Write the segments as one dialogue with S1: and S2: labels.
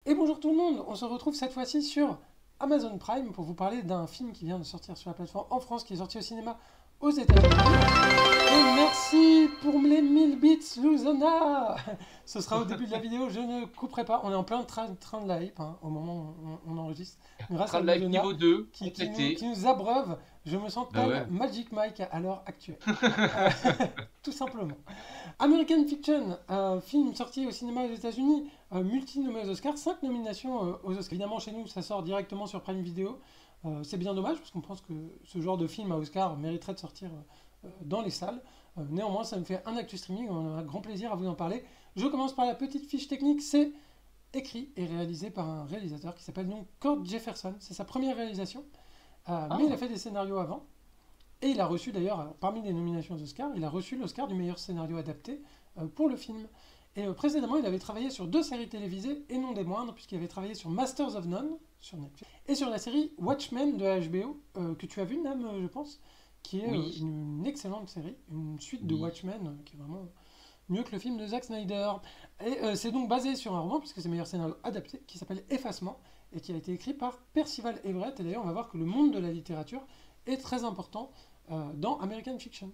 S1: Et bonjour tout le monde, on se retrouve cette fois-ci sur Amazon Prime pour vous parler d'un film qui vient de sortir sur la plateforme en France, qui est sorti au cinéma aux États-Unis. Et merci pour les 1000 bits, Luzona. Ce sera au début de la vidéo, je ne couperai pas. On est en plein train de la hype au moment où on enregistre. Grâce à
S2: Train de live
S1: Luzona
S2: niveau 2,
S1: qui
S2: complété.
S1: nous abreuve, je me sens
S2: Bah
S1: tel
S2: ouais.
S1: Magic Mike à l'heure actuelle. Euh, tout simplement. American Fiction, un film sorti au cinéma aux États-Unis, multi-nommé aux Oscars, 5 nominations aux Oscars. Évidemment, chez nous, ça sort directement sur Prime Video. C'est bien dommage parce qu'on pense que ce genre de film à Oscar mériterait de sortir dans les salles. Néanmoins, ça me fait un actu streaming, on a grand plaisir à vous en parler. Je commence par la petite fiche technique. C'est écrit et réalisé par un réalisateur qui s'appelle donc Cord Jefferson. C'est sa première réalisation, mais il a
S2: Ah,
S1: fait des scénarios avant. Et il a reçu d'ailleurs, parmi les nominations aux Oscars, il a reçu l'Oscar du meilleur scénario adapté pour le film. Et précédemment, il avait travaillé sur 2 séries télévisées, et non des moindres, puisqu'il avait travaillé sur Masters of None, sur Netflix, et sur la série Watchmen de HBO, que tu as vu, Nam, je pense, qui est
S2: oui,
S1: une excellente série, une suite de
S2: oui.
S1: Watchmen, qui est vraiment mieux que le film de Zack Snyder. Et c'est donc basé sur un roman, puisque c'est le meilleur scénario adapté, qui s'appelle Effacement, et qui a été écrit par Percival Everett. Et d'ailleurs, on va voir que le monde de la littérature est très important dans American Fiction.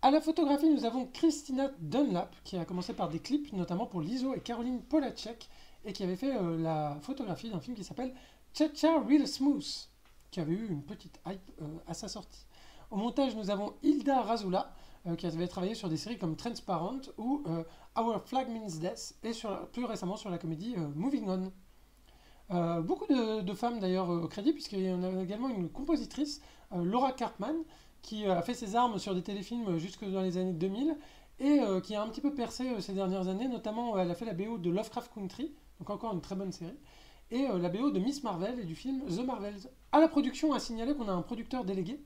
S1: À la photographie, nous avons Christina Dunlap, qui a commencé par des clips, notamment pour Lizzo et Caroline Polachek, et qui avait fait la photographie d'un film qui s'appelle Cha-Cha Real Smooth, qui avait eu une petite hype à sa sortie. Au montage, nous avons Hilda Razula, qui avait travaillé sur des séries comme Transparent ou Our Flag Means Death, et plus récemment sur la comédie Moving On. Beaucoup de femmes d'ailleurs au crédit, puisqu'il y en a également une compositrice, Laura Karpman, qui a fait ses armes sur des téléfilms jusque dans les années 2000 et qui a un petit peu percé ces dernières années. Notamment, elle a fait la BO de Lovecraft Country, donc encore une très bonne série, et la BO de Miss Marvel et du film The Marvels. À la production, a signalé qu'on a un producteur délégué,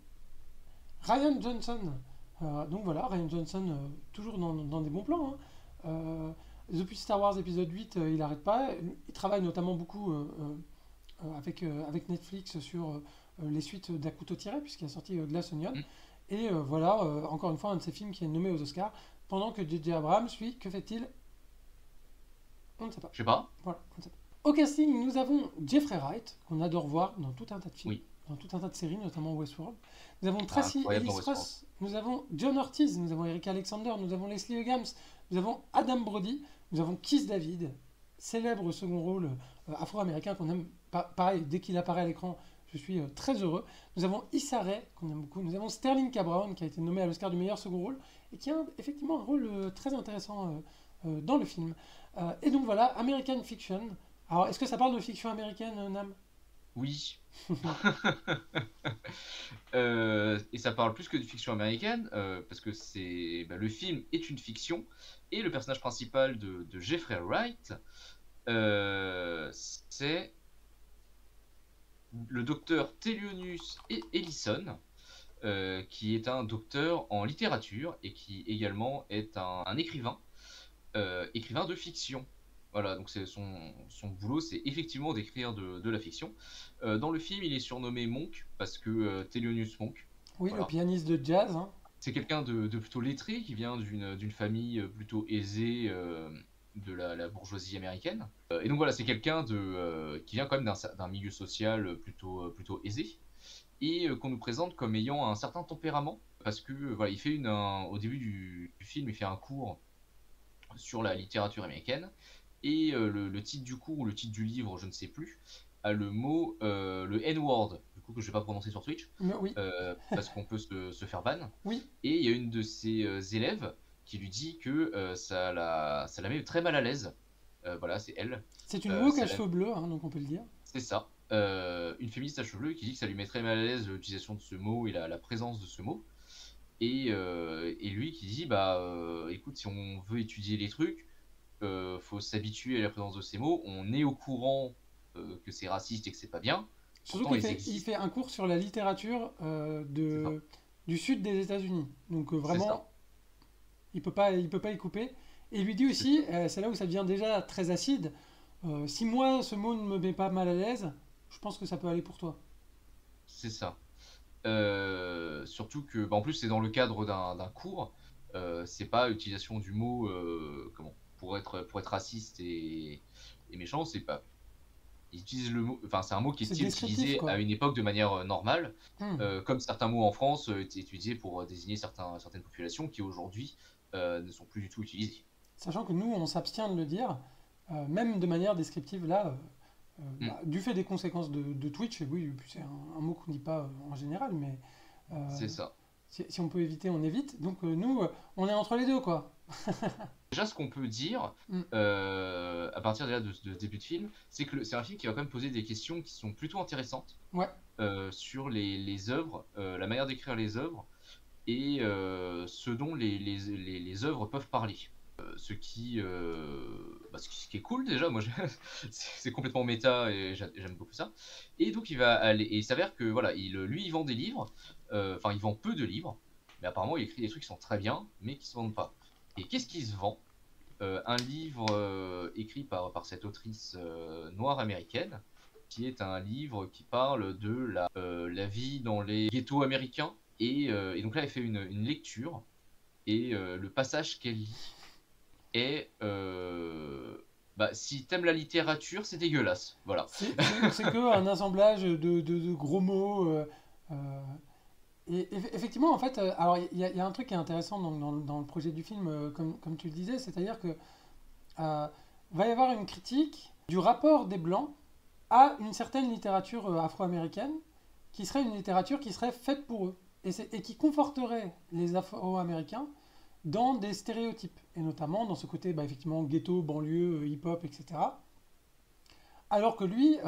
S1: Ryan Johnson. Donc voilà, Ryan Johnson, toujours dans des bons plans, hein. Depuis Star Wars épisode 8, il n'arrête pas. Il travaille notamment beaucoup avec Netflix sur les suites d'À couteau tiré, puisqu'il a sorti Glass Onion.
S2: Hmm.
S1: Et voilà, encore une fois, un de ses films qui est nommé aux Oscars. Pendant que J.J. Abrams, lui, que fait-il? On ne sait pas.
S2: Je sais pas.
S1: Voilà, on ne sait pas. Au casting, nous avons Jeffrey Wright, qu'on adore voir dans tout un tas de films,
S2: Oui.
S1: dans tout un tas de séries, notamment Westworld. Nous avons
S2: Ah,
S1: Tracy
S2: incroyable dans
S1: Ellis
S2: Westworld.
S1: Ross, nous avons John Ortiz, nous avons Eric Alexander, nous avons Leslie Uggams, nous avons Adam Brody, nous avons Keith David, célèbre second rôle afro-américain qu'on aime. Pareil, dès qu'il apparaît à l'écran, je suis très heureux. Nous avons Issa Rae, qu'on aime beaucoup. Nous avons Sterling K. Brown, qui a été nommé à l'Oscar du meilleur second rôle, et qui a effectivement un rôle très intéressant dans le film. Et donc voilà, American Fiction. Alors, est-ce que ça parle de fiction américaine, Nam?
S2: Oui. Et ça parle plus que de fiction américaine, parce que le film est une fiction, et le personnage principal de Jeffrey Wright, c'est le docteur Thelonious Ellison, qui est un docteur en littérature et qui également est un écrivain, écrivain de fiction. Voilà, donc c'est son boulot, c'est effectivement d'écrire de la fiction. Dans le film, il est surnommé Monk parce que Thelonious Monk.
S1: Oui, le
S2: Voilà.
S1: pianiste de jazz, hein.
S2: C'est quelqu'un de plutôt lettré qui vient d'une famille plutôt aisée de la bourgeoisie américaine. Et donc voilà, c'est quelqu'un qui vient quand même d'un milieu social plutôt aisé et qu'on nous présente comme ayant un certain tempérament parce que voilà, il fait au début du film, il fait un cours sur la littérature américaine et le titre du cours ou le titre du livre, je ne sais plus, a le mot, le N-word, du coup que je vais pas prononcer sur Twitch,
S1: Mais oui,
S2: parce qu'on peut se faire ban.
S1: oui.
S2: Et il y a une de ses élèves qui lui dit que ça la met très mal à l'aise. Voilà, c'est elle.
S1: C'est une woke à
S2: Ça la-
S1: cheveux bleus, hein, donc on peut le dire.
S2: C'est ça. Une féministe à cheveux bleus qui dit que ça lui met très mal à l'aise l'utilisation de ce mot et la présence de ce mot. Et lui qui dit bah écoute, si on veut étudier les trucs, faut s'habituer à la présence de ces mots. On est au courant que c'est raciste et que c'est pas bien.
S1: Surtout
S2: Pourtant,
S1: qu'il
S2: ils
S1: il
S2: existent.
S1: fait un cours sur la littérature
S2: C'est ça.
S1: du sud des États-Unis. Donc
S2: C'est ça.
S1: vraiment, il peut pas y couper. Et il lui dit
S2: C'est
S1: aussi, c'est là où ça devient déjà très acide, si moi ce mot ne me met pas mal à l'aise, je pense que ça peut aller pour toi.
S2: c'est ça. Surtout que, bah, en plus, c'est dans le cadre d'un cours. C'est pas utilisation du mot comment pour être raciste et méchant. C'est pas. ils utilisent le mot, enfin c'est un mot qui
S1: C'est
S2: était
S1: descriptif,
S2: utilisé
S1: quoi.
S2: à une époque de manière normale,
S1: Hmm.
S2: comme certains mots en France étaient utilisés pour désigner certaines populations qui aujourd'hui ne sont plus du tout utilisées.
S1: Sachant que nous, on s'abstient de le dire, même de manière descriptive, là,
S2: Mm,
S1: du fait des conséquences de Twitch, et oui, c'est un mot qu'on ne dit pas en général, mais euh,
S2: c'est ça.
S1: si on peut éviter, on évite. Donc nous, on est entre les deux, quoi.
S2: Déjà, ce qu'on peut dire
S1: Hmm.
S2: à partir déjà de ce début de film, c'est que c'est un film qui va quand même poser des questions qui sont plutôt intéressantes
S1: Ouais,
S2: sur les œuvres, la manière d'écrire les œuvres et ce dont les œuvres peuvent parler. Ce qui est cool déjà, moi c'est complètement méta et j'aime beaucoup ça. Et donc il va aller, et il s'avère que voilà, lui il vend des livres, enfin il vend peu de livres, mais apparemment il écrit des trucs qui sont très bien, mais qui se vendent pas. Et qu'est-ce qui se vend? Un livre écrit par cette autrice noire américaine, qui est un livre qui parle de la vie dans les ghettos américains. Et donc là, elle fait une lecture, et le passage qu'elle lit est bah, si t'aimes la littérature, c'est dégueulasse. Voilà.
S1: c'est que un assemblage de gros mots. Euh, et effectivement, en fait, alors il y a un truc qui est intéressant dans le projet du film, comme tu le disais, c'est-à-dire que va y avoir une critique du rapport des Blancs à une certaine littérature afro-américaine, qui serait une littérature qui serait faite pour eux, et qui conforterait les Afro-Américains dans des stéréotypes, et notamment dans ce côté, bah, effectivement, ghetto, banlieue, hip-hop, etc. Alors que lui,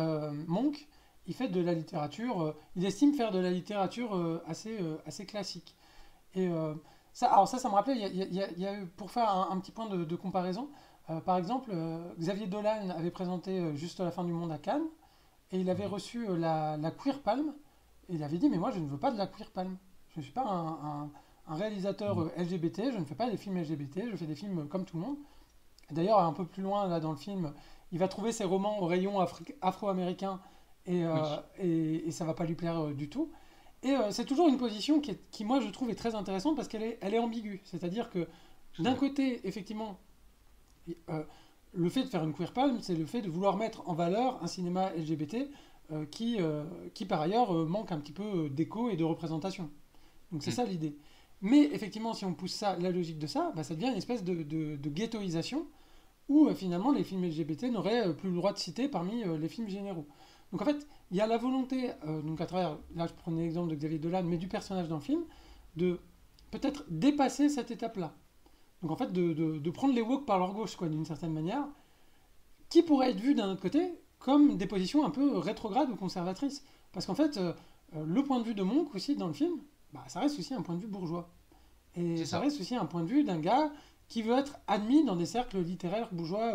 S1: Monk, il fait de la littérature, il estime faire de la littérature assez classique. Et alors ça me rappelait, il y a eu, pour faire un petit point de comparaison, par exemple, Xavier Dolan avait présenté Juste à la fin du monde à Cannes, et il avait
S2: Mhm.
S1: reçu la Queer Palm, et il avait dit, mais moi je ne veux pas de la Queer Palm. Je ne suis pas un réalisateur
S2: Mhm.
S1: LGBT, je ne fais pas des films LGBT, je fais des films comme tout le monde. D'ailleurs, un peu plus loin là dans le film, il va trouver ses romans au rayon afro-américain
S2: Oui,
S1: et ça va pas lui plaire du tout. Et c'est toujours une position qui, moi, je trouve est très intéressante parce elle est ambiguë. C'est-à-dire que
S2: tout à
S1: d'un
S2: fait.
S1: côté, effectivement, euh, le fait de faire une queer palm, c'est le fait de vouloir mettre en valeur un cinéma LGBT qui par ailleurs, manque un petit peu d'écho et de représentation. Donc c'est
S2: Mm.
S1: ça l'idée. Mais effectivement, si on pousse ça, la logique de ça, bah, ça devient une espèce de ghettoisation où finalement les films LGBT n'auraient plus le droit de citer parmi les films généraux. Donc en fait, il y a la volonté, donc à travers, là je prenais l'exemple de Xavier Dolan, mais du personnage dans le film, de peut-être dépasser cette étape-là. Donc en fait, de prendre les woke par leur gauche, quoi, d'une certaine manière, qui pourrait être vu d'un autre côté comme des positions un peu rétrogrades ou conservatrices. Parce qu'en fait, le point de vue de Monk aussi dans le film, bah, ça reste aussi un point de vue bourgeois. Et
S2: C'est
S1: ça
S2: ça.
S1: reste aussi un point de vue d'un gars qui veut être admis dans des cercles littéraires bourgeois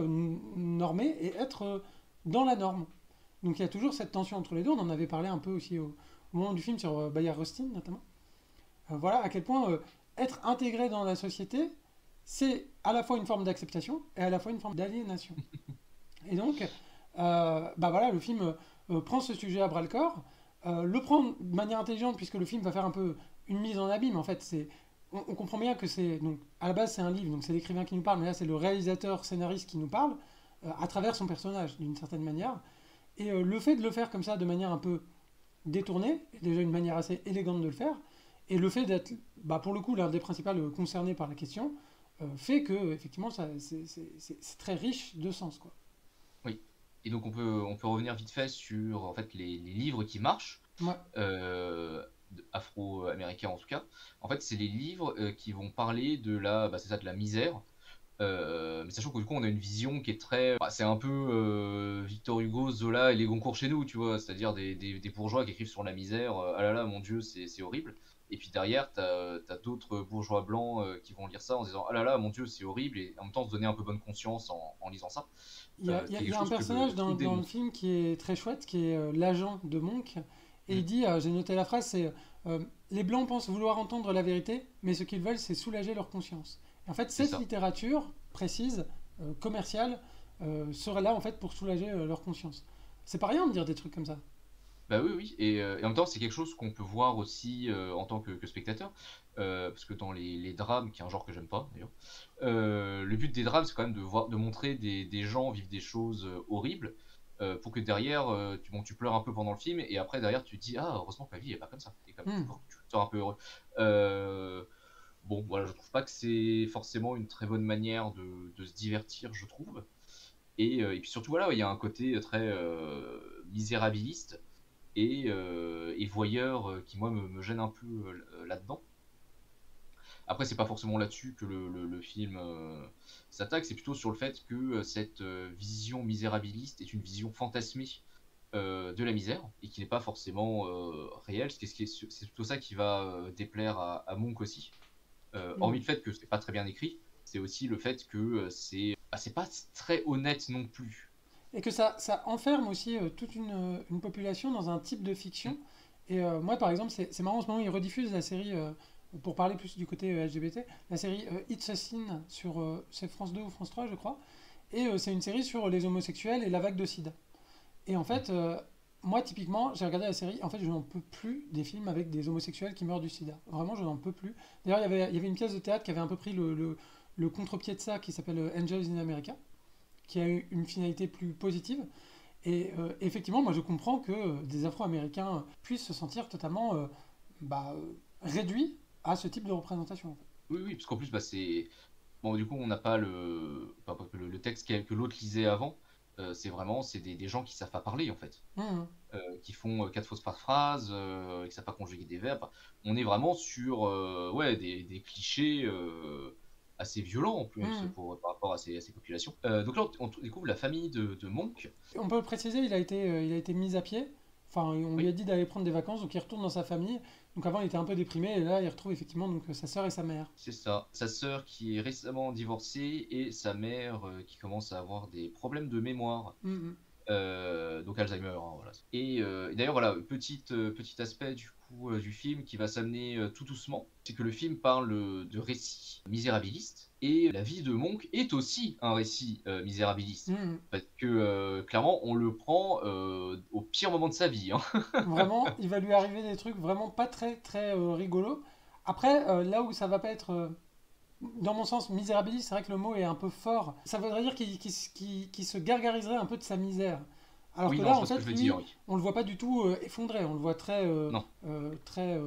S1: normés et être dans la norme. Donc il y a toujours cette tension entre les deux. On en avait parlé un peu aussi au moment du film sur Bayard Rustin notamment. Voilà à quel point être intégré dans la société, c'est à la fois une forme d'acceptation et à la fois une forme d'aliénation. Et donc, bah voilà, le film prend ce sujet à bras le corps, le prend de manière intelligente puisque le film va faire un peu une mise en abîme. En fait, on comprend bien que c'est donc à la base c'est un livre, donc c'est l'écrivain qui nous parle, mais là c'est le réalisateur scénariste qui nous parle à travers son personnage d'une certaine manière. Et le fait de le faire comme ça, de manière un peu détournée, est déjà une manière assez élégante de le faire, et le fait d'être, bah, pour le coup, l'un des principaux concernés par la question, fait que effectivement c'est très riche de sens, quoi.
S2: Oui. Et donc on peut revenir vite fait sur en fait les livres qui marchent,
S1: Ouais,
S2: afro-américains en tout cas. En fait, c'est les livres qui vont parler bah, c'est ça, de la misère. Mais sachant que du coup, on a une vision qui est très, bah, c'est un peu Victor Hugo, Zola et les Goncourt chez nous, tu vois, c'est-à-dire des bourgeois qui écrivent sur la misère. Ah là là, mon Dieu, c'est horrible. Et puis derrière, t'as d'autres bourgeois blancs qui vont lire ça en se disant ah là là, mon Dieu, c'est horrible, et en même temps se donner un peu bonne conscience en lisant ça.
S1: il y
S2: Quelque
S1: a un
S2: chose que
S1: personnage
S2: le film
S1: dans le
S2: dénonce.
S1: film qui est très chouette, qui est l'agent de Monk, et il
S2: Mm,
S1: dit, j'ai noté la phrase, c'est les blancs pensent vouloir entendre la vérité, mais ce qu'ils veulent, c'est soulager leur conscience. Et en fait,
S2: c'est
S1: cette
S2: ça.
S1: littérature précise, commerciale, serait là en fait pour soulager leur conscience. C'est pas rien de dire des trucs comme ça.
S2: Bah oui, oui, et en même temps, c'est quelque chose qu'on peut voir aussi en tant que spectateur, parce que dans les drames, qui est un genre que j'aime pas d'ailleurs, le but des drames, c'est quand même de montrer des gens vivre des choses horribles, pour que derrière, tu pleures un peu pendant le film, et après derrière tu te dis: «Ah heureusement que la vie est pas comme ça», et comme
S1: Hmm.
S2: tu te sens un peu heureux. Heu, bon voilà, je trouve pas que c'est forcément une très bonne manière de se divertir, je trouve. Et puis surtout voilà, il y a un côté très, misérabiliste et voyeur, qui moi me gêne un peu, là-dedans. Après, c'est pas forcément là-dessus que le film s'attaque, c'est plutôt sur le fait que cette vision misérabiliste est une vision fantasmée de la misère, et qui n'est pas forcément réelle. C'est plutôt ça qui va déplaire à Monk aussi. Hormis
S1: Hmm.
S2: le fait que c'est pas très bien écrit, c'est aussi le fait que c'est pas très honnête non plus.
S1: Et que ça enferme aussi toute une population dans un type de fiction. Et moi, par exemple, c'est marrant, en ce moment, ils rediffusent la série, pour parler plus du côté LGBT, la série It's a Sin sur c'est France 2 ou France 3, je crois. Et c'est une série sur les homosexuels et la vague de sida. Et en fait, moi, typiquement, j'ai regardé la série, en fait, je n'en peux plus des films avec des homosexuels qui meurent du sida. Vraiment, je n'en peux plus. D'ailleurs, il y avait une pièce de théâtre qui avait un peu pris le contre-pied de ça, qui s'appelle Angels in America, qui a eu une finalité plus positive. Et effectivement, moi je comprends que des Afro-Américains puissent se sentir totalement réduits à ce type de représentation, en fait.
S2: Oui, oui, parce qu'en plus, bah, c'est. Bon, du coup, on n'a pas pas que le texte que l'autre lisait avant. C'est des gens qui savent pas parler, en fait.
S1: Mhm.
S2: Qui font quatre fausses phrases, qui savent pas conjuguer des verbes. On est vraiment sur ouais, des clichés assez violents en plus
S1: Mhm.
S2: par rapport à ces populations. Donc là, on découvre la famille de Monk.
S1: On peut le préciser, il a été mis à pied. Enfin, on lui a
S2: Oui,
S1: dit d'aller prendre des vacances, donc il retourne dans sa famille. Donc avant, il était un peu déprimé, et là, il retrouve effectivement donc, sa sœur et sa mère.
S2: c'est ça. Sa sœur qui est récemment divorcée et sa mère qui commence à avoir des problèmes de mémoire.
S1: Mhm.
S2: Donc Alzheimer, hein, voilà. Et d'ailleurs, voilà, petit aspect du coup du film qui va s'amener tout doucement, c'est que le film parle de récit misérabiliste, et la vie de Monk est aussi un récit misérabiliste.
S1: Mhm.
S2: Parce que clairement, on le prend au pire moment de sa vie, hein.
S1: Vraiment, il va lui arriver des trucs vraiment pas très très rigolos. Après, là où ça va pas être dans mon sens, misérabiliste, c'est vrai que le mot est un peu fort. Ça voudrait dire qu'il se gargariserait un peu de sa misère. Alors
S2: Oui,
S1: que
S2: non,
S1: là,
S2: je
S1: en
S2: vois ce que je
S1: fait,
S2: veux dire,
S1: lui,
S2: oui.
S1: on le voit pas du tout effondré. On le voit très,
S2: Non.
S1: très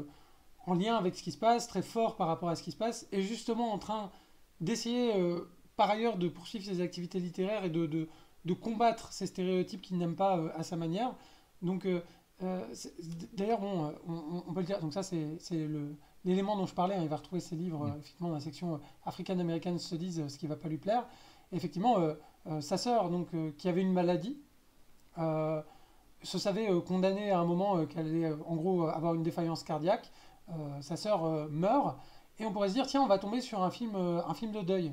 S1: en lien avec ce qui se passe, très fort par rapport à ce qui se passe, et justement en train d'essayer, par ailleurs, de poursuivre ses activités littéraires et de combattre ces stéréotypes qu'il n'aime pas à sa manière. Donc, d'ailleurs, bon, on peut le dire. Donc ça, c'est l'élément dont je parlais, hein. Il va retrouver ses livres
S2: Mm.
S1: effectivement dans la section African American Studies, ce qui va pas lui plaire. Et effectivement, sa sœur, donc, qui avait une maladie, euh, se savait condamnée à un moment qu'elle allait en gros avoir une défaillance cardiaque. Sa sœur meurt, et on pourrait se dire tiens, on va tomber sur un film de deuil.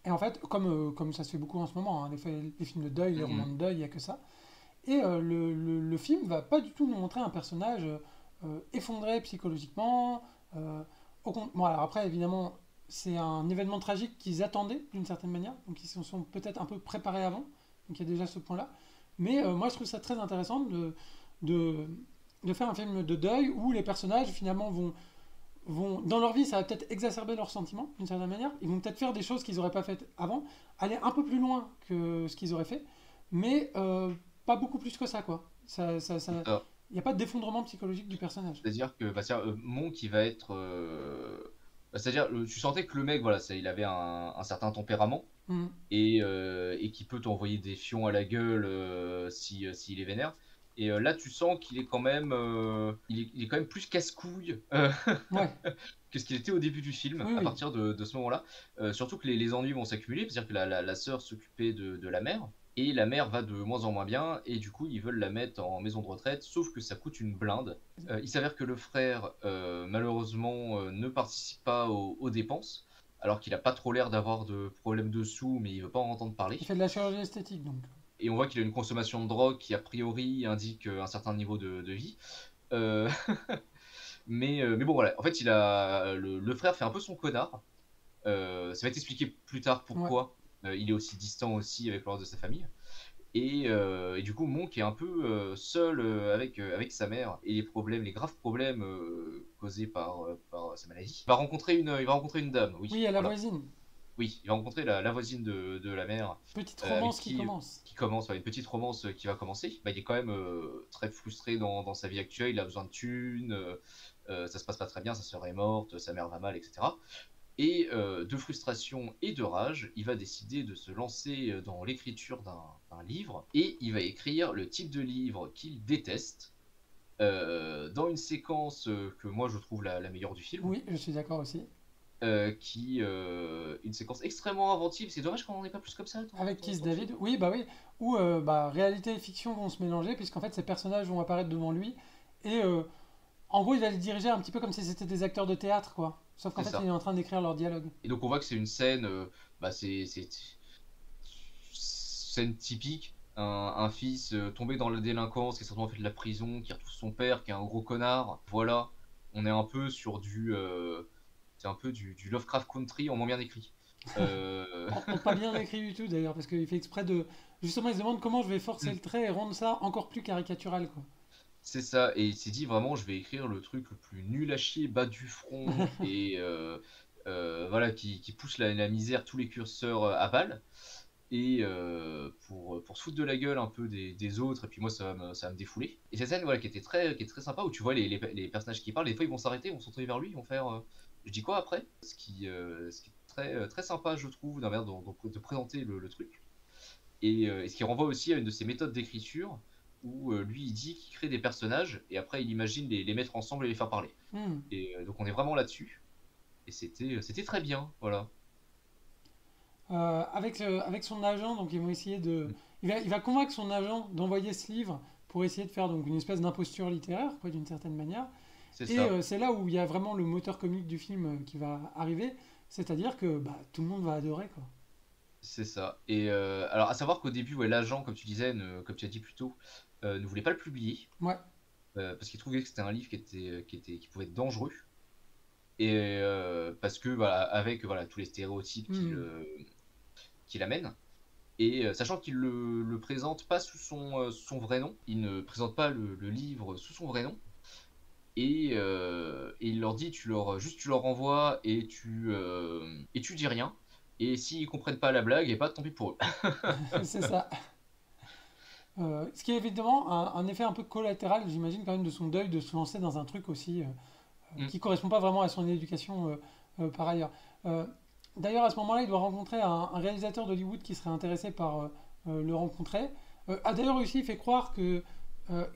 S1: Et en fait, comme ça se fait beaucoup en ce moment, hein, les films de deuil, les romans
S2: Mhm.
S1: de deuil, il n'y a que ça. Et le film va pas du tout nous montrer un personnage effondré psychologiquement. Bon, alors après, évidemment, c'est un événement tragique qu'ils attendaient d'une certaine manière, donc ils se sont peut-être un peu préparés avant, donc il y a déjà ce point-là. Mais moi, je trouve ça très intéressant de, de faire un film de deuil où les personnages finalement dans leur vie, ça va peut-être exacerber leurs sentiments d'une certaine manière. Ils vont peut-être faire des choses qu'ils n'auraient pas faites avant, aller un peu plus loin que ce qu'ils auraient fait, mais pas beaucoup plus que ça, quoi.
S2: C'est ça.
S1: Il n'y a pas d'effondrement psychologique du personnage.
S2: C'est-à-dire que bah, Monk qui va être bah, c'est-à-dire tu sentais que le mec voilà, il avait un certain tempérament,
S1: Mhm.
S2: et qui peut t'envoyer des fions à la gueule si s'il est vénère. Et là, tu sens qu'il est quand même, il est quand même plus casse-couille
S1: Ouais,
S2: que ce qu'il était au début du film,
S1: oui,
S2: à
S1: oui.
S2: partir de ce moment-là. Surtout que les ennuis vont s'accumuler, c'est-à-dire que la sœur s'occupait de la mère, et la mère va de moins en moins bien, et du coup, ils veulent la mettre en maison de retraite, sauf que ça coûte une blinde. Il s'avère que le frère, malheureusement, ne participe pas aux dépenses, alors qu'il a pas trop l'air d'avoir de problèmes de sous, mais il veut pas en entendre parler.
S1: Il fait de la chirurgie esthétique, donc.
S2: Et on voit qu'il a une consommation de drogue qui, a priori, indique un certain niveau de vie. Euh, mais bon, voilà. En fait, le frère fait un peu son connard. Ça va être expliqué plus tard
S1: Ouais.
S2: pourquoi il est aussi distant aussi avec le reste de sa famille. Et du coup, Monk est un peu seul avec sa mère et les graves problèmes causés par sa maladie. Il va rencontrer une dame,
S1: Oui,
S2: oui,
S1: à la
S2: voilà.
S1: voisine.
S2: Oui, il va rencontrer la voisine de la mère,
S1: Petite
S2: avec
S1: romance qui commence.
S2: qui commence, ouais, une petite romance qui va commencer. Bah, il est quand même très frustré dans sa vie actuelle, il a besoin de thunes, ça se passe pas très bien, sa sœur est morte, sa mère va mal, etc. Et de frustration et de rage, il va décider de se lancer dans l'écriture d'un livre, et il va écrire le type de livre qu'il déteste, dans une séquence que moi je trouve la meilleure du film,
S1: Oui, je suis d'accord aussi.
S2: une séquence extrêmement inventive. C'est dommage qu'on n'en ait pas plus comme ça
S1: Avec Kiss
S2: dans le film.
S1: David, oui, bah oui, où réalité et fiction vont se mélanger, puisqu'en fait ces personnages vont apparaître devant lui, et en gros il va les diriger un petit peu comme si c'était des acteurs de théâtre, quoi. Sauf qu'en
S2: C'est
S1: fait il
S2: ça.
S1: est en train d'écrire leur dialogue.
S2: Et donc on voit que c'est une scène, bah c'est scène typique, un fils tombé dans la délinquance, qui a certainement fait de la prison, qui retrouve son père, qui est un gros connard. Voilà, on est un peu sur c'est un peu du Lovecraft Country en moins bien écrit. Euh,
S1: Pas bien écrit du tout d'ailleurs, parce qu'il fait exprès de... Justement il se demande comment je vais forcer le trait et rendre ça encore plus caricatural, quoi.
S2: C'est ça, et il s'est dit vraiment, je vais écrire le truc le plus nul à chier, bas du front, et voilà, qui pousse la misère, tous les curseurs à balle, et pour se foutre de la gueule un peu des autres, et puis moi ça va me défouler. Et cette scène, voilà, qui est très sympa, où tu vois les personnages qui parlent, des fois ils vont s'arrêter, ils vont se retourner vers lui, ils vont faire je dis quoi après? Ce qui est très sympa, je trouve, d'un manière de présenter le truc. Et ce qui renvoie aussi à une de ses méthodes d'écriture, où lui il dit qu'il crée des personnages et après il imagine les mettre ensemble et les faire parler.
S1: Hmm.
S2: Et donc on est vraiment là-dessus. Et c'était très bien, voilà.
S1: Avec son agent, donc ils vont essayer de...
S2: Mm.
S1: Il va convaincre son agent d'envoyer ce livre pour essayer de faire donc une espèce d'imposture littéraire, quoi, d'une certaine manière.
S2: C'est
S1: Et
S2: ça,
S1: c'est là où il y a vraiment le moteur comique du film qui va arriver, c'est-à-dire que bah, tout le monde va adorer, quoi.
S2: c'est ça. Et alors à savoir qu'au début, ouais, l'agent, comme tu disais, comme tu as dit plus tôt, ne voulait pas le publier,
S1: Ouais.
S2: parce qu'il trouvait que c'était un livre qui pouvait être dangereux. Et parce que voilà, avec voilà, tous les stéréotypes
S1: Hmm.
S2: qu'il amène. Et sachant qu'il le présente pas sous son vrai nom, il ne présente pas le livre sous son vrai nom, et il leur dit, tu leur envoies et tu dis rien, et s'ils comprennent pas la blague, et pas tant pis pour eux.
S1: C'est ça. Ce qui est évidemment un effet un peu collatéral, j'imagine, quand même, de son deuil de se lancer dans un truc aussi
S2: Mm.
S1: qui correspond pas vraiment à son éducation par ailleurs. Euh, D'ailleurs, à ce moment-là, il doit rencontrer un réalisateur d'Hollywood qui serait intéressé par le rencontrer. A d'ailleurs réussi, il fait croire que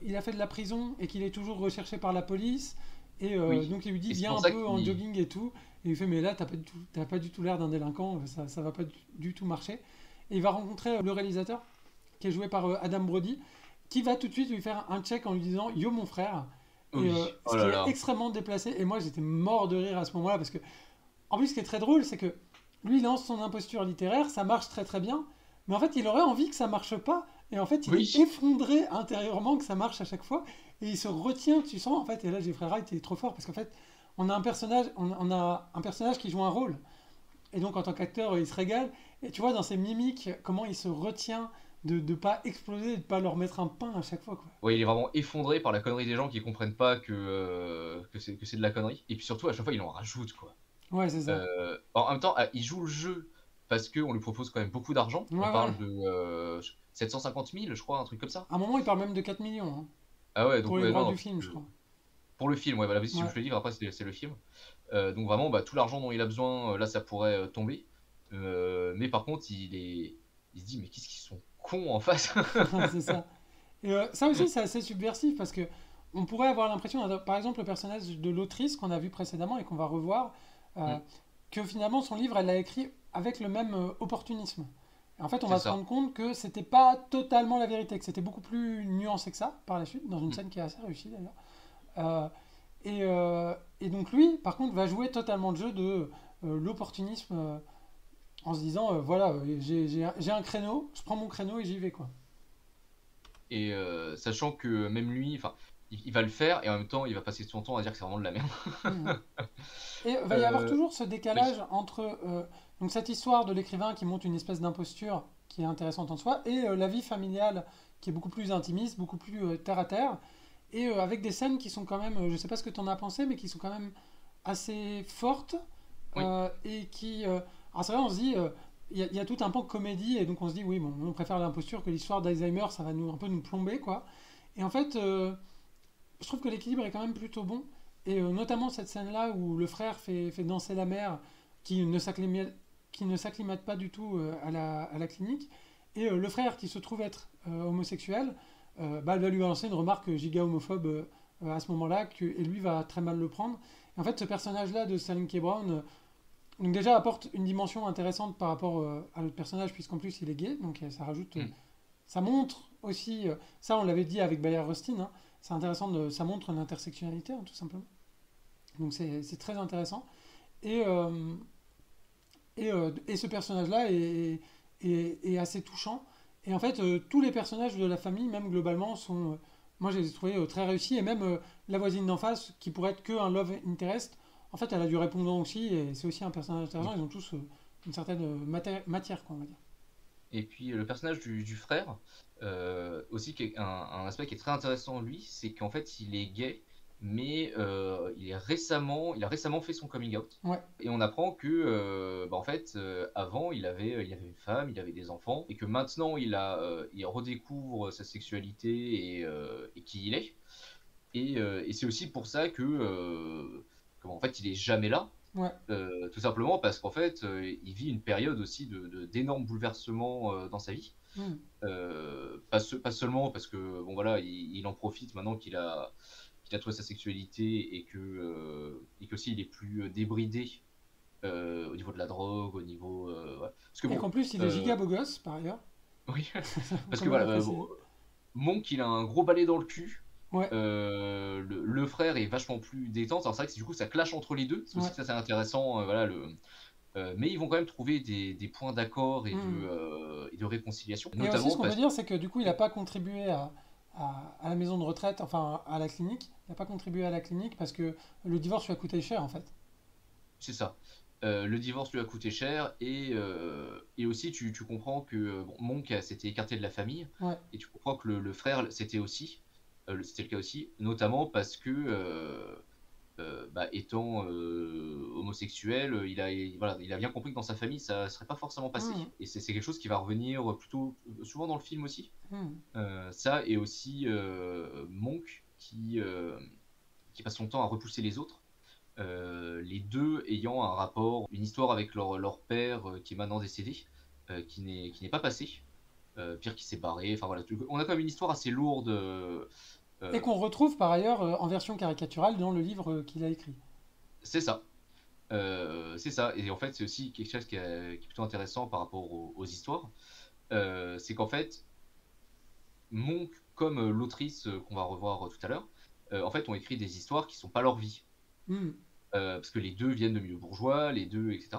S1: il a fait de la prison et qu'il est toujours recherché par la police. Et
S2: Oui,
S1: donc il lui dit
S2: et c'est
S1: viens
S2: pour
S1: un
S2: ça
S1: peu en
S2: qu'il...
S1: jogging et tout. Et il fait mais là t'as pas du tout l'air d'un délinquant, ça va pas du tout marcher. Et il va rencontrer le réalisateur qui est joué par Adam Brody, qui va tout de suite lui faire un check en lui disant yo mon frère. Et
S2: Oui, oh
S1: ce qui
S2: là
S1: est
S2: là.
S1: extrêmement déplacé. Et moi j'étais mort de rire à ce moment-là parce que en plus, ce qui est très drôle, c'est que lui, il lance son imposture littéraire, ça marche très très bien, mais en fait, il aurait envie que ça marche pas, et en fait, il est
S2: Oui,
S1: effondré intérieurement que ça marche à chaque fois, et il se retient, tu sens, en fait, et là, Jeffrey Wright est trop fort, parce qu'en fait, on a un personnage qui joue un rôle, et donc en tant qu'acteur, il se régale, et tu vois dans ses mimiques, comment il se retient de ne pas exploser, de ne pas leur mettre un pain à chaque fois, quoi.
S2: ouais, il est vraiment effondré par la connerie des gens qui comprennent pas que c'est de la connerie. Et puis surtout, à chaque fois, il en rajoute, quoi.
S1: Ouais, c'est ça.
S2: En même temps, il joue le jeu parce qu'on lui propose quand même beaucoup d'argent.
S1: Ouais,
S2: On
S1: ouais.
S2: parle de 750 000, je crois, un truc comme ça.
S1: À un moment, il parle même de 4 millions, hein,
S2: Ah ouais,
S1: pour
S2: donc
S1: les
S2: ouais,
S1: droits
S2: non, non,
S1: du film, je crois.
S2: pour le film, ouais, voilà, si
S1: Ouais.
S2: je le livre, après c'est le film. Donc vraiment, bah, tout l'argent dont il a besoin, là, ça pourrait tomber. Mais par contre, il se dit, mais qu'est-ce qu'ils sont cons en face.
S1: C'est ça. Et ça aussi, c'est assez subversif parce que on pourrait avoir l'impression, par exemple, le personnage de l'autrice qu'on a vu précédemment et qu'on va revoir, euh,
S2: Mm,
S1: que finalement son livre, elle l'a écrit avec le même opportunisme. Et en fait, on
S2: c'est
S1: va se
S2: ça.
S1: rendre compte que c'était pas totalement la vérité, que c'était beaucoup plus nuancé que ça par la suite, dans une
S2: Mm.
S1: scène qui est assez réussie d'ailleurs. Euh, et donc lui, par contre, va jouer totalement le jeu de l'opportunisme en se disant, voilà, j'ai un créneau, je prends mon créneau et j'y vais, quoi.
S2: Et sachant que même lui, enfin, il va le faire et en même temps, il va passer son temps à dire que c'est vraiment de la merde.
S1: Mhm. Et il va y avoir
S2: Euh,
S1: toujours ce
S2: oui,
S1: décalage entre donc cette histoire de l'écrivain qui monte une espèce d'imposture qui est intéressante en soi et la vie familiale qui est beaucoup plus intimiste, beaucoup plus terre à terre et avec des scènes qui sont quand même, je sais pas ce que tu en as pensé, mais qui sont quand même assez fortes
S2: oui,
S1: et qui Alors c'est vrai, on se dit, il y a tout un pan de comédie, et donc on se dit, oui, bon, on préfère l'imposture que l'histoire d'Alzheimer, ça va un peu nous plomber, quoi. Et en fait, je trouve que l'équilibre est quand même plutôt bon. Et notamment cette scène-là où le frère fait danser la mère qui ne s'acclimate pas du tout à la clinique. Et le frère qui se trouve être homosexuel, bah, elle va lui lancer une remarque giga homophobe à ce moment-là, et lui va très mal le prendre. Et en fait, ce personnage-là de Sterling K. Brown, donc déjà apporte une dimension intéressante par rapport à l'autre personnage, puisqu'en plus il est gay, donc ça rajoute,
S2: Mm.
S1: ça montre aussi, ça on l'avait dit avec Bayard Rustin, hein, c'est intéressant, ça montre l'intersectionnalité, hein, tout simplement. Donc c'est très intéressant. Et, et ce personnage-là est assez touchant. Et en fait, tous les personnages de la famille, même globalement, moi je les ai trouvés très réussis. Et même la voisine d'en face, qui pourrait être que un love interest, en fait, elle a du répondant aussi. Et c'est aussi un personnage intéressant.
S2: Oui.
S1: Ils ont tous une certaine matière, quoi, on va dire.
S2: Et puis le personnage du frère, aussi qui est un aspect qui est très intéressant lui, c'est qu'en fait il est gay, mais il a récemment fait son coming out.
S1: Ouais.
S2: Et on apprend que bah, en fait avant il avait une femme, il avait des enfants, et que maintenant il redécouvre sa sexualité et qui il est. Et c'est aussi pour ça que en fait il est jamais là.
S1: Ouais.
S2: Tout simplement parce qu'en fait, il vit une période aussi d'énormes bouleversements dans sa vie.
S1: Hmm.
S2: Pas seulement parce que bon voilà, il en profite maintenant qu'il a trouvé sa sexualité et qu'aussi il est plus débridé au niveau de la drogue, au niveau ouais. Parce que
S1: Et
S2: bon,
S1: qu'en plus, il est giga beau gosse, par ailleurs.
S2: oui,
S1: Faut
S2: parce
S1: quand
S2: que
S1: même
S2: voilà,
S1: apprécier.
S2: bon, Monk il a un gros balai dans le cul.
S1: Ouais.
S2: Le frère est vachement plus détente. Alors c'est vrai que du coup ça clash entre les deux. C'est aussi
S1: Ouais.
S2: que ça c'est intéressant. Voilà, mais ils vont quand même trouver des points d'accord
S1: Hmm.
S2: et de réconciliation.
S1: Et aussi, ce
S2: Notamment
S1: qu'on peut
S2: parce que
S1: dire, c'est que du coup, il n'a pas contribué à la maison de retraite, enfin à la clinique. Il n'a pas contribué à la clinique parce que le divorce lui a coûté cher, en fait.
S2: c'est ça. Le divorce lui a coûté cher et aussi tu comprends que bon, Monk s'était écarté de la famille
S1: Ouais.
S2: et tu comprends que le frère c'était le cas aussi, notamment parce que bah, étant homosexuel, voilà, il a bien compris que dans sa famille ça serait pas forcément passé.
S1: Hmm.
S2: Et c'est quelque chose qui va revenir plutôt souvent dans le film aussi.
S1: Hmm.
S2: Ça et aussi Monk qui passe son temps à repousser les autres. Les deux ayant un rapport, une histoire avec leur père qui est maintenant décédé, qui n'est pas passé. Pire qui s'est barré. Enfin voilà, on a quand même une histoire assez lourde.
S1: Et qu'on retrouve par ailleurs en version caricaturale dans le livre qu'il a écrit.
S2: C'est ça. C'est ça. Et en fait, c'est aussi quelque chose qui est plutôt intéressant par rapport aux histoires. C'est qu'en fait, Monk, comme l'autrice qu'on va revoir tout à l'heure, en fait, ont écrit des histoires qui sont pas leur vie.
S1: Hmm.
S2: Parce que les deux viennent de milieux bourgeois, les deux, etc.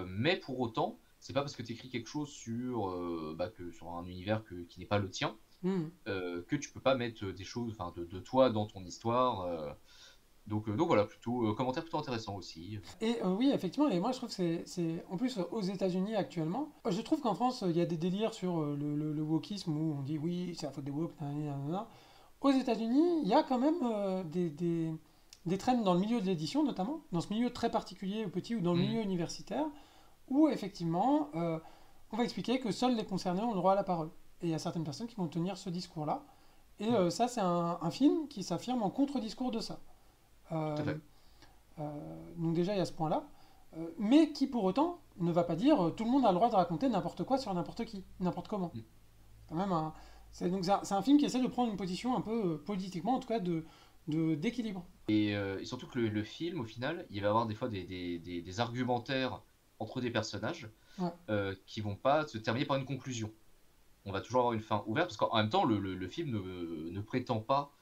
S2: Mais pour autant, c'est pas parce que tu écris quelque chose sur un univers qui n'est pas le tien
S1: Hmm.
S2: que tu peux pas mettre des choses enfin, de toi dans ton histoire. Donc voilà, plutôt commentaire plutôt intéressant aussi.
S1: Et oui, effectivement, et moi je trouve que en plus aux États-Unis actuellement, je trouve qu'en France il y a des délires sur le wokisme où on dit oui, c'est la faute des woke, nanani, nanana. Aux États-Unis, il y a quand même des trends dans le milieu de l'édition, notamment, dans ce milieu très particulier ou petit ou dans le
S2: Hmm,
S1: milieu universitaire, où effectivement on va expliquer que seuls les concernés ont le droit à la parole. Et il y a certaines personnes qui vont tenir ce discours-là. Et
S2: hmm,
S1: ça, c'est un film qui s'affirme en contre-discours de ça.
S2: tout
S1: Euh,
S2: à fait.
S1: donc déjà, il y a ce point-là. Mais qui pour autant ne va pas dire tout le monde a le droit de raconter n'importe quoi sur n'importe qui, n'importe comment.
S2: Hmm.
S1: Quand même c'est un film qui essaie de prendre une position un peu politiquement, en tout cas d'équilibre.
S2: Et surtout que le film, au final, il va y avoir des fois des argumentaires entre des personnages
S1: Ouais.
S2: qui vont pas se terminer par une conclusion. On va toujours avoir une fin ouverte, parce qu'en même temps, le film ne prétend pas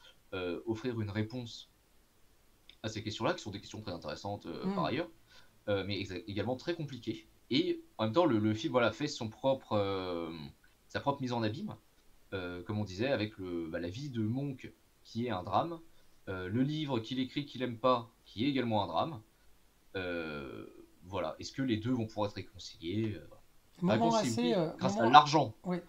S2: offrir une réponse à ces questions-là, qui sont des questions très intéressantes par
S1: Hmm.
S2: ailleurs, mais également très compliquées. Et en même temps, le film voilà, fait sa propre mise en abîme, comme on disait, avec la vie de Monk, qui est un drame, le livre qu'il écrit qu'il aime pas, qui est également un drame. Euh, voilà, est-ce que les deux vont pouvoir être réconciliés? La
S1: Moment
S2: réponse c'est
S1: assez,
S2: oui, grâce à l'argent.
S1: ouais.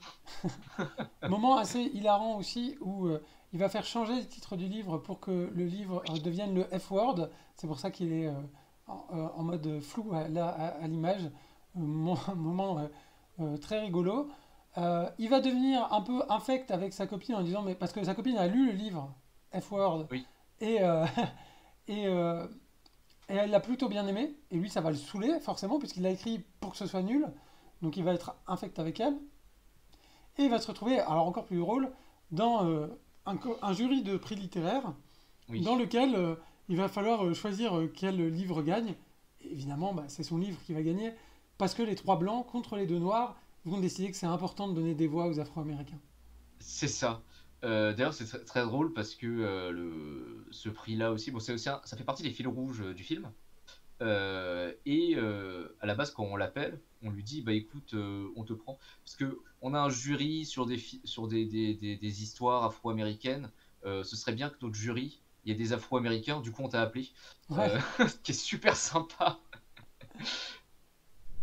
S1: Moment assez hilarant aussi où il va faire changer le titre du livre pour que le livre devienne le F-word. C'est pour ça qu'il est en mode flou là, à l'image. moment très rigolo. Il va devenir un peu infect avec sa copine en disant, mais parce que sa copine a lu le livre F-Word
S2: Oui.
S1: et, et, euh, et elle l'a plutôt bien aimé. Et lui, ça va le saouler forcément puisqu'il l'a écrit pour que ce soit nul. Donc il va être infect avec elle. Et il va se retrouver, alors encore plus drôle, dans un jury de prix littéraires dans
S2: Oui.
S1: lequel il va falloir choisir quel livre gagne. Et évidemment, bah, c'est son livre qui va gagner parce que les trois blancs contre les deux noirs vont décider que c'est important de donner des voix aux Afro-Américains.
S2: C'est ça. D'ailleurs, c'est très drôle parce que ce prix-là aussi, bon, ça fait partie des fils rouges du film. À la base, quand on l'appelle, on lui dit, bah écoute, on te prend. Parce que on a un jury sur sur des histoires afro-américaines. Ce serait bien que notre jury, il y ait des afro-américains, du coup on t'a appelé.
S1: Ouais,
S2: Euh, ce qui est super sympa.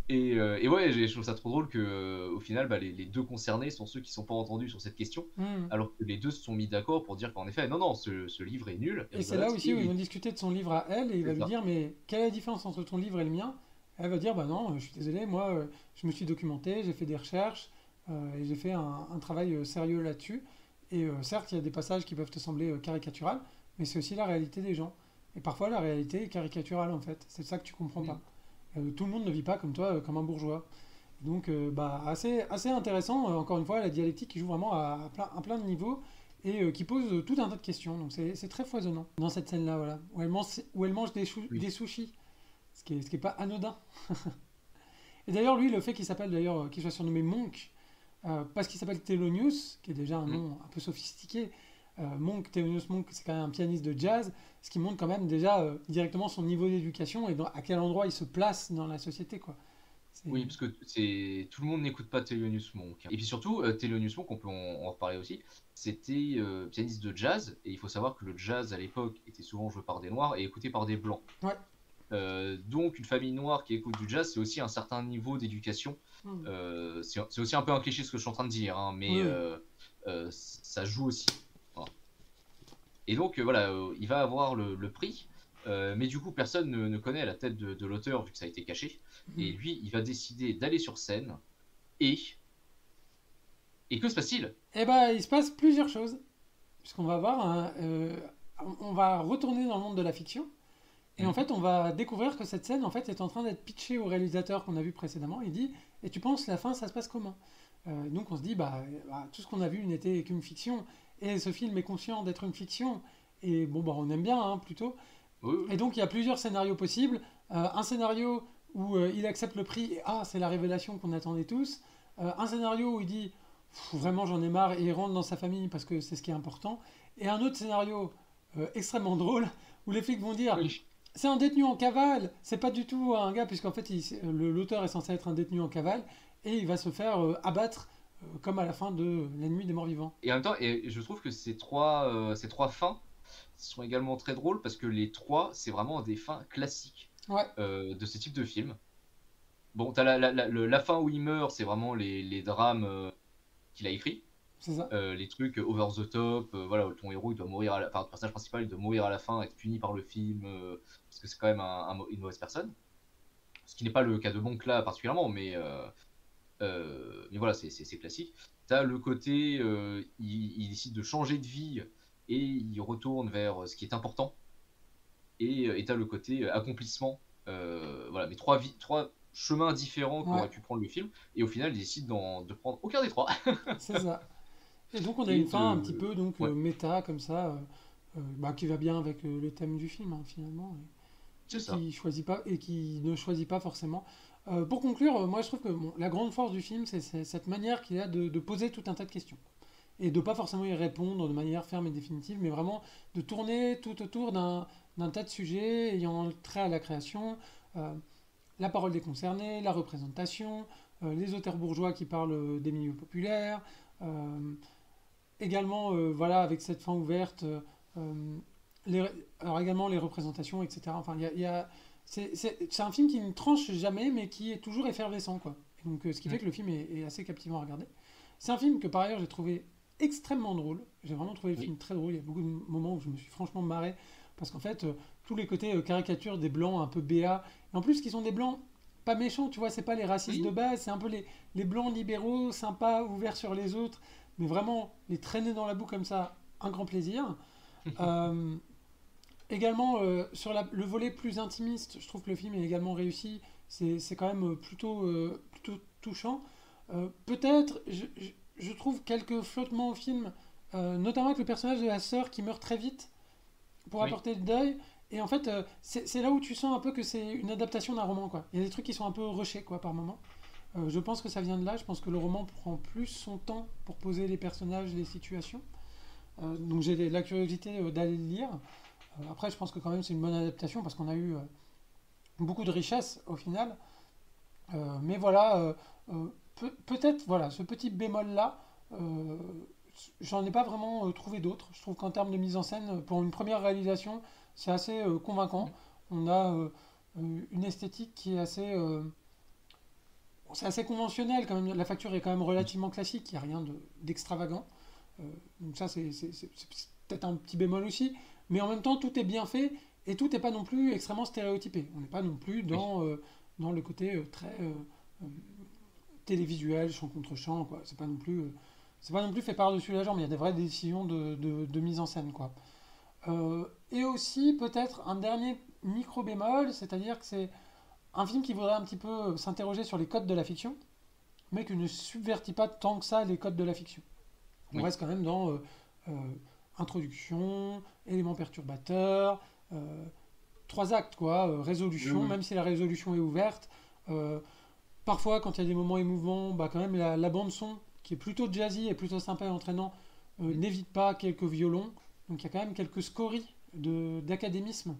S2: Et ouais, je trouve ça trop drôle que, au final, bah, les deux concernés sont ceux qui sont pas entendus sur cette question,
S1: hmm.
S2: alors que les deux se sont mis d'accord pour dire qu'en effet, non, non, ce livre est nul, et
S1: Et c'est là
S2: rigolote,
S1: aussi où ils vont
S2: et
S1: discuter de son livre à elle et il va
S2: c'est
S1: lui
S2: ça.
S1: dire mais quelle est la différence entre ton livre et le mien? Elle va dire bah non, je suis désolé, moi je me suis documenté, j'ai fait des recherches et j'ai fait un travail sérieux là-dessus. Et certes, il y a des passages qui peuvent te sembler caricaturales, mais c'est aussi la réalité des gens. Et parfois la réalité est caricaturale en fait, c'est ça que tu comprends
S2: Mm.
S1: pas. Tout le monde ne vit pas comme toi, comme un bourgeois. Donc, bah, assez intéressant, encore une fois, la dialectique qui joue vraiment à plein de niveaux et qui pose tout un tas de questions. Donc, c'est très foisonnant dans cette scène-là, voilà, où elle mange
S2: Oui.
S1: des sushis, ce qui est pas anodin. Et d'ailleurs, lui, le fait qu'il s'appelle d'ailleurs, qu'il soit surnommé Monk, parce qu'il s'appelle Thelonious, qui est déjà un
S2: Mm.
S1: nom un peu sophistiqué. Monk, Thelonious Monk, c'est quand même un pianiste de jazz, ce qui montre quand même déjà directement son niveau d'éducation et à quel endroit il se place dans la société, quoi. C'est...
S2: Oui, parce que tout le monde n'écoute pas Thelonious Monk, hein. Et puis surtout, Thelonious Monk, on peut en reparler aussi, c'était pianiste de jazz, et il faut savoir que le jazz à l'époque était souvent joué par des noirs et écouté par des blancs.
S1: Ouais.
S2: Donc une famille noire qui écoute du jazz, c'est aussi un certain niveau d'éducation.
S1: Hmm.
S2: C'est aussi un peu un cliché ce que je suis en train de dire, hein,
S1: Oui,
S2: mais
S1: oui.
S2: ça joue aussi. Voilà. Et donc voilà, il va avoir le prix, mais du coup personne ne connaît la tête de l'auteur vu que ça a été caché. Et
S1: Hmm.
S2: lui, il va décider d'aller sur scène et et que se passe-t-il?
S1: Eh ben, il se passe plusieurs choses. Puisqu'on va voir, on va retourner dans le monde de la fiction. Et en
S2: Mhm.
S1: fait, on va découvrir que cette scène en fait, est en train d'être pitchée au réalisateur qu'on a vu précédemment. Il dit et tu penses la fin, ça se passe comment? Donc on se dit bah, tout ce qu'on a vu n'était qu'une fiction. Et ce film est conscient d'être une fiction. Et bon, bah, on aime bien hein, plutôt.
S2: Oui, oui.
S1: Et donc il y a plusieurs scénarios possibles. Un scénario où il accepte le prix et ah, c'est la révélation qu'on attendait tous. Un scénario où il dit vraiment j'en ai marre et il rentre dans sa famille parce que c'est ce qui est important. Et un autre scénario extrêmement drôle où les flics vont dire
S2: Oui.
S1: c'est un détenu en cavale, c'est pas du tout un gars puisqu'en fait l'auteur est censé être un détenu en cavale et il va se faire abattre comme à la fin de La Nuit des Morts Vivants.
S2: Et en même temps, et je trouve que ces trois fins sont également très drôles parce que les trois, c'est vraiment des fins classiques
S1: Ouais,
S2: de ce type de film. Bon, t'as la fin où il meurt, c'est vraiment les drames qu'il a écrits.
S1: c'est ça.
S2: Les trucs over the top, voilà, ton héros il doit mourir enfin, le personnage principal il doit mourir à la fin, être puni par le film, parce que c'est quand même une mauvaise personne. Ce qui n'est pas le cas de Monk là particulièrement, mais voilà, c'est classique. T'as le côté, il décide de changer de vie et il retourne vers ce qui est important. Et t'as le côté accomplissement. Voilà, mais trois chemins différents
S1: Ouais,
S2: qu'aurait pu prendre le film. Et au final, il décide de prendre aucun des trois.
S1: c'est ça. Et donc on a
S2: Et
S1: une fin un petit
S2: de.
S1: peu donc
S2: Ouais,
S1: méta comme ça, bah, qui va bien avec le thème du film hein, finalement,
S2: c'est
S1: et
S2: ça.
S1: qui choisit pas et qui ne choisit pas forcément. Pour conclure, moi je trouve que bon, la grande force du film, c'est cette manière qu'il a de poser tout un tas de questions et de pas forcément y répondre de manière ferme et définitive, mais vraiment de tourner tout autour d'un tas de sujets ayant trait à la création, euh, la parole des concernés, la représentation, les auteurs bourgeois qui parlent des milieux populaires, euh, également, voilà, avec cette fin ouverte, euh, les, alors également les représentations, etc. Enfin, c'est un film qui ne tranche jamais, mais qui est toujours effervescent, quoi. Et donc, ce qui fait
S2: Mm.
S1: que le film est assez captivant à regarder. C'est un film que par ailleurs j'ai trouvé extrêmement drôle. J'ai vraiment trouvé le
S2: Oui.
S1: film très drôle. Il y a beaucoup de moments où je me suis franchement marré parce qu'en fait, tous les côtés caricature des blancs un peu béats, et en plus qui sont des blancs pas méchants, tu vois, c'est pas les racistes de
S2: Oui.
S1: base, c'est un peu les blancs libéraux, sympas, ouverts sur les autres, mais vraiment les traîner dans la boue comme ça, un grand plaisir. Euh, Également, sur le volet plus intimiste, je trouve que le film est également réussi. C'est quand même plutôt touchant. Peut-être, je trouve quelques flottements au film, notamment avec le personnage de la sœur qui meurt très vite pour
S2: Oui.
S1: apporter le deuil. Et en fait, c'est là où tu sens un peu que c'est une adaptation d'un roman, quoi. Il y a des trucs qui sont un peu rushés, quoi, par moment. Je pense que ça vient de là. Je pense que le roman prend plus son temps pour poser les personnages, les situations. Donc j'ai la curiosité d'aller le lire. Après, je pense que quand même c'est une bonne adaptation parce qu'on a eu beaucoup de richesse au final. Mais voilà, peut-être voilà, ce petit bémol-là, euh, j'en ai pas vraiment trouvé d'autres. Je trouve qu'en termes de mise en scène, pour une première réalisation, c'est assez convaincant. On a une esthétique qui est c'est assez conventionnel quand même. La facture est quand même
S2: Oui.
S1: relativement classique, il n'y a rien d'extravagant. Donc ça, c'est peut-être un petit bémol aussi. Mais en même temps, tout est bien fait et tout n'est pas non plus extrêmement stéréotypé. On n'est pas non plus
S2: Oui.
S1: dans le côté très euh, télévisuel, champ contre champ, quoi. C'est pas non plus fait par-dessus la jambe. Il y a des vraies décisions de mise en scène, quoi. Et aussi, peut-être, un dernier micro-bémol, c'est-à-dire que c'est un film qui voudrait un petit peu s'interroger sur les codes de la fiction, mais qui ne subvertit pas tant que ça les codes de la fiction. On
S2: Oui.
S1: reste quand même dans euh, introduction, éléments perturbateurs, euh, trois actes, quoi,
S2: Oui,
S1: résolution,
S2: oui.
S1: même si la résolution est ouverte. Euh, Parfois, quand il y a des moments émouvants, bah, quand même la bande son, qui est plutôt jazzy et plutôt sympa et entraînant,
S2: Mm.
S1: n'évite pas quelques violons. Donc il y a quand même quelques scories d'académisme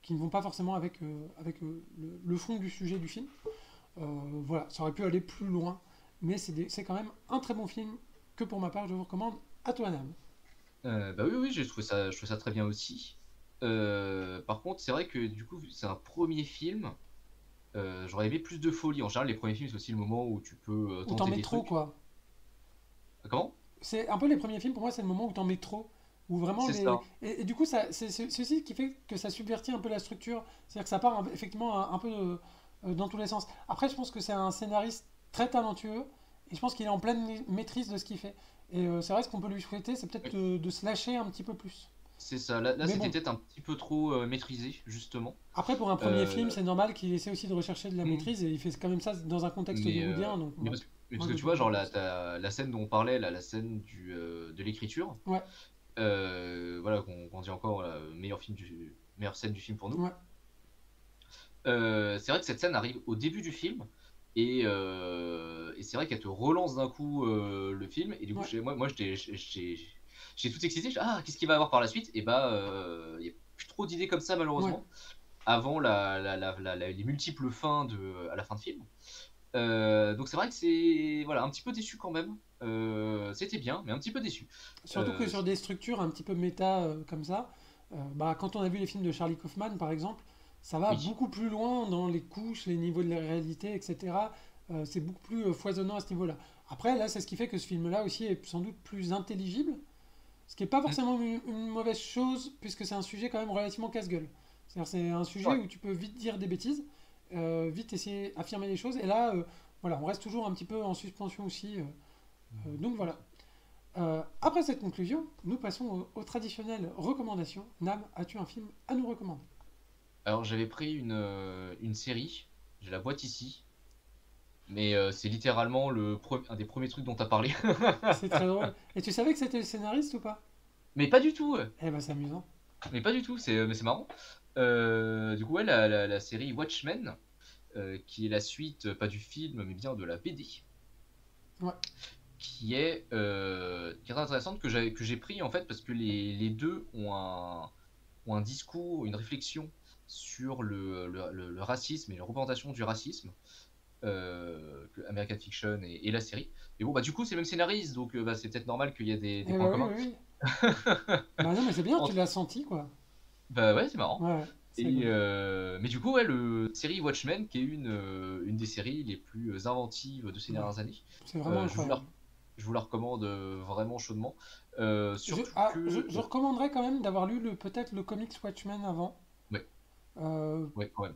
S1: qui ne vont pas forcément avec le fond du sujet du film. Voilà, ça aurait pu aller plus loin, mais c'est quand même un très bon film que pour ma part je vous recommande à toi, Nam.
S2: Bah oui, oui, je trouve ça très bien aussi. Par contre, c'est vrai que du coup, vu que c'est un premier film. J'aurais aimé plus de folie. En général, les premiers films, c'est aussi le moment où tu peux
S1: Où t'en
S2: tenter
S1: mets
S2: des
S1: trop,
S2: trucs.
S1: quoi.
S2: Comment?
S1: C'est un peu les premiers films, pour moi, c'est le moment où t'en mets trop. Où vraiment
S2: C'est ça.
S1: et du coup, c'est ceci qui fait que ça subvertit un peu la structure. C'est-à-dire que ça part effectivement un peu dans tous les sens. Après, je pense que c'est un scénariste très talentueux. Et je pense qu'il est en pleine maîtrise de ce qu'il fait. Et c'est vrai, ce qu'on peut lui souhaiter, c'est peut-être
S2: Oui,
S1: de se lâcher un petit peu plus.
S2: c'est ça. Là,
S1: Mais
S2: c'était
S1: bon,
S2: peut-être un petit peu trop maîtrisé, justement.
S1: après, pour un premier film,
S2: Euh,
S1: c'est normal qu'il essaie aussi de rechercher de la
S2: hmm,
S1: maîtrise. Et il fait quand même ça dans un contexte
S2: mais,
S1: hollywoodien. Donc, bon,
S2: mais
S1: moi,
S2: parce
S1: je
S2: que
S1: le
S2: tu vois, genre
S1: comprends aussi.
S2: la scène dont on parlait, là, la scène de l'écriture,
S1: Ouais,
S2: voilà, qu'on dit encore meilleure scène du film pour nous.
S1: ouais,
S2: C'est vrai que cette scène arrive au début du film. Et c'est vrai qu'elle te relance d'un coup le film. Et du coup,
S1: ouais.
S2: moi j'étais tout excité. Ah, qu'est-ce qu'il va y avoir par la suite? Et bah, il n'y a plus trop d'idées comme ça,
S1: Ouais.
S2: malheureusement, avant les multiples fins à la fin de film. Donc c'est vrai que c'est voilà, un petit peu déçu quand même. C'était bien, mais un petit peu déçu.
S1: Surtout que
S2: Euh,
S1: sur des structures un petit peu méta comme ça, bah, quand on a vu les films de Charlie Kaufman par exemple, ça va
S2: oui.
S1: beaucoup plus loin dans les couches, les niveaux de la réalité, etc. C'est beaucoup plus foisonnant à ce niveau-là. Après, là, c'est ce qui fait que ce film-là aussi est sans doute plus intelligible, ce qui n'est pas
S2: Mm,
S1: forcément une mauvaise chose, puisque c'est un sujet quand même relativement casse-gueule. C'est-à-dire c'est un
S2: c'est
S1: sujet
S2: vrai.
S1: où tu peux vite dire des bêtises, vite essayer d'affirmer des choses, et là, voilà, on reste toujours un petit peu en suspension aussi. Donc voilà. Après cette conclusion, nous passons aux traditionnelles recommandations. Nam, as-tu un film à nous recommander?
S2: Alors j'avais pris une série. J'ai la boîte ici. Mais c'est littéralement un des premiers trucs dont tu as parlé.
S1: C'est très drôle. Et tu savais que c'était le scénariste ou pas?
S2: Mais pas du tout.
S1: Eh ben, c'est amusant.
S2: Mais pas du tout. Mais c'est marrant. Du coup, ouais, la série Watchmen, qui est la suite, pas du film, mais bien de la BD,
S1: Ouais,
S2: qui est très intéressante, que j'ai pris en fait parce que les deux ont un discours, une réflexion sur le racisme et la représentation du racisme, que American Fiction et la série. Et bon, bah du coup, c'est le même scénariste, donc bah, c'est peut-être normal qu'il y ait des
S1: eh
S2: points
S1: ben oui,
S2: communs.
S1: oui, oui. Bah non, mais c'est bien, tu
S2: Entre-
S1: l'as senti, quoi.
S2: Bah ouais, c'est marrant.
S1: Ouais, ouais, c'est rigolo.
S2: Mais du coup, ouais, le série Watchmen, qui est une des séries les plus inventives de ces
S1: Ouais,
S2: dernières années,
S1: c'est vraiment
S2: je vous la,
S1: incroyable.
S2: je vous la recommande vraiment chaudement. Surtout que,
S1: Je recommanderais quand même d'avoir lu peut-être le comics Watchmen avant.
S2: ouais,
S1: Euh,
S2: ouais, quand même.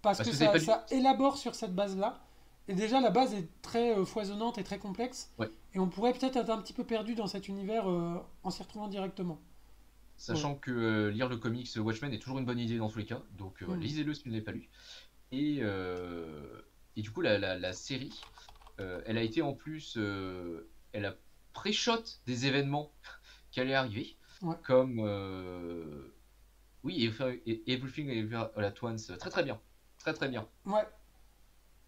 S1: parce
S2: Parce
S1: que
S2: que vous avez pas lu.
S1: ça élabore sur cette base-là. Et déjà, la base est très foisonnante et très complexe.
S2: Ouais.
S1: Et on pourrait peut-être être un petit peu perdu dans cet univers en s'y retrouvant directement. Voilà.
S2: Sachant que lire le comics Watchmen est toujours une bonne idée dans tous les cas. Donc
S1: Hmm.
S2: lisez-le si vous ne l'avez pas lu. Et, euh, et du coup, la série, elle a été en plus. Elle a pré-shot des événements qui allaient arriver.
S1: Ouais.
S2: Comme. Oui, Everything All at Once. Très très bien. Très très bien.
S1: Ouais.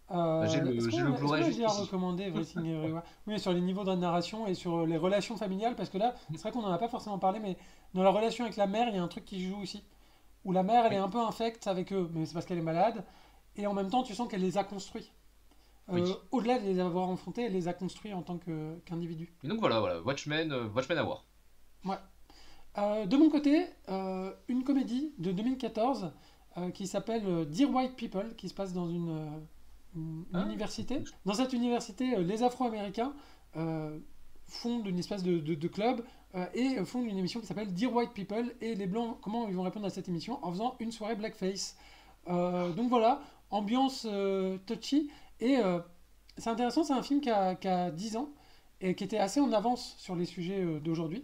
S1: Est-ce
S2: J'ai le
S1: qu'on
S2: Blu-ray
S1: l'a
S2: juste
S1: déjà
S2: ici.
S1: recommandé, Everything Everywhere? Oui, sur les niveaux de narration et sur les relations familiales, parce que là, c'est vrai qu'on n'en a pas forcément parlé, mais dans la relation avec la mère, il y a un truc qui joue aussi. Où la mère, elle est
S2: Oui,
S1: un peu infecte avec eux, mais c'est parce qu'elle est malade. Et en même temps, tu sens qu'elle les a construits.
S2: oui.
S1: Au-delà de les avoir affrontés, elle les a construits en tant qu'individus.
S2: Et donc voilà, Watchmen à voir.
S1: Ouais. De mon côté, une comédie de 2014 qui s'appelle Dear White People, qui se passe dans une
S2: Ah,
S1: université. Dans cette université, les Afro-Américains fondent une espèce de club et fondent une émission qui s'appelle Dear White People. Et les Blancs, comment ils vont répondre à cette émission? En faisant une soirée blackface. Donc voilà, ambiance touchy. Et c'est intéressant, c'est un film qui a 10 ans et qui était assez en avance sur les sujets d'aujourd'hui,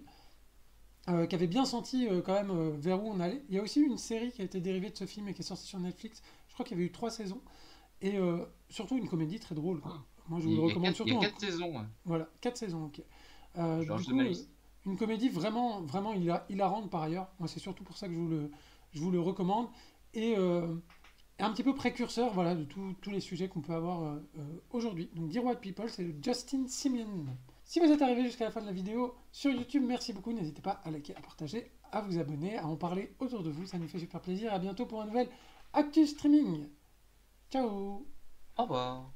S1: qui avait bien senti quand même vers où on allait. Il y a aussi eu une série qui a été dérivée de ce film et qui est sortie sur Netflix. Je crois qu'il y avait eu 3 saisons. Et surtout une comédie très drôle, quoi. Moi, je vous le recommande
S2: il y
S1: surtout.
S2: a 4 saisons, hein.
S1: Voilà, 4 saisons, ok.
S2: Je
S1: Du
S2: rajoute de
S1: coup,
S2: ma liste.
S1: une comédie vraiment, vraiment hilarante par ailleurs. Moi, c'est surtout pour ça que je vous le recommande. Et un petit peu précurseur, voilà, de tous les sujets qu'on peut avoir aujourd'hui. Donc, Dear White People, c'est de Justin Simien. Si vous êtes arrivé jusqu'à la fin de la vidéo sur YouTube, merci beaucoup. N'hésitez pas à liker, à partager, à vous abonner, à en parler autour de vous. Ça nous fait super plaisir. À bientôt pour un nouvel Actu Streaming. Ciao!
S2: Au revoir.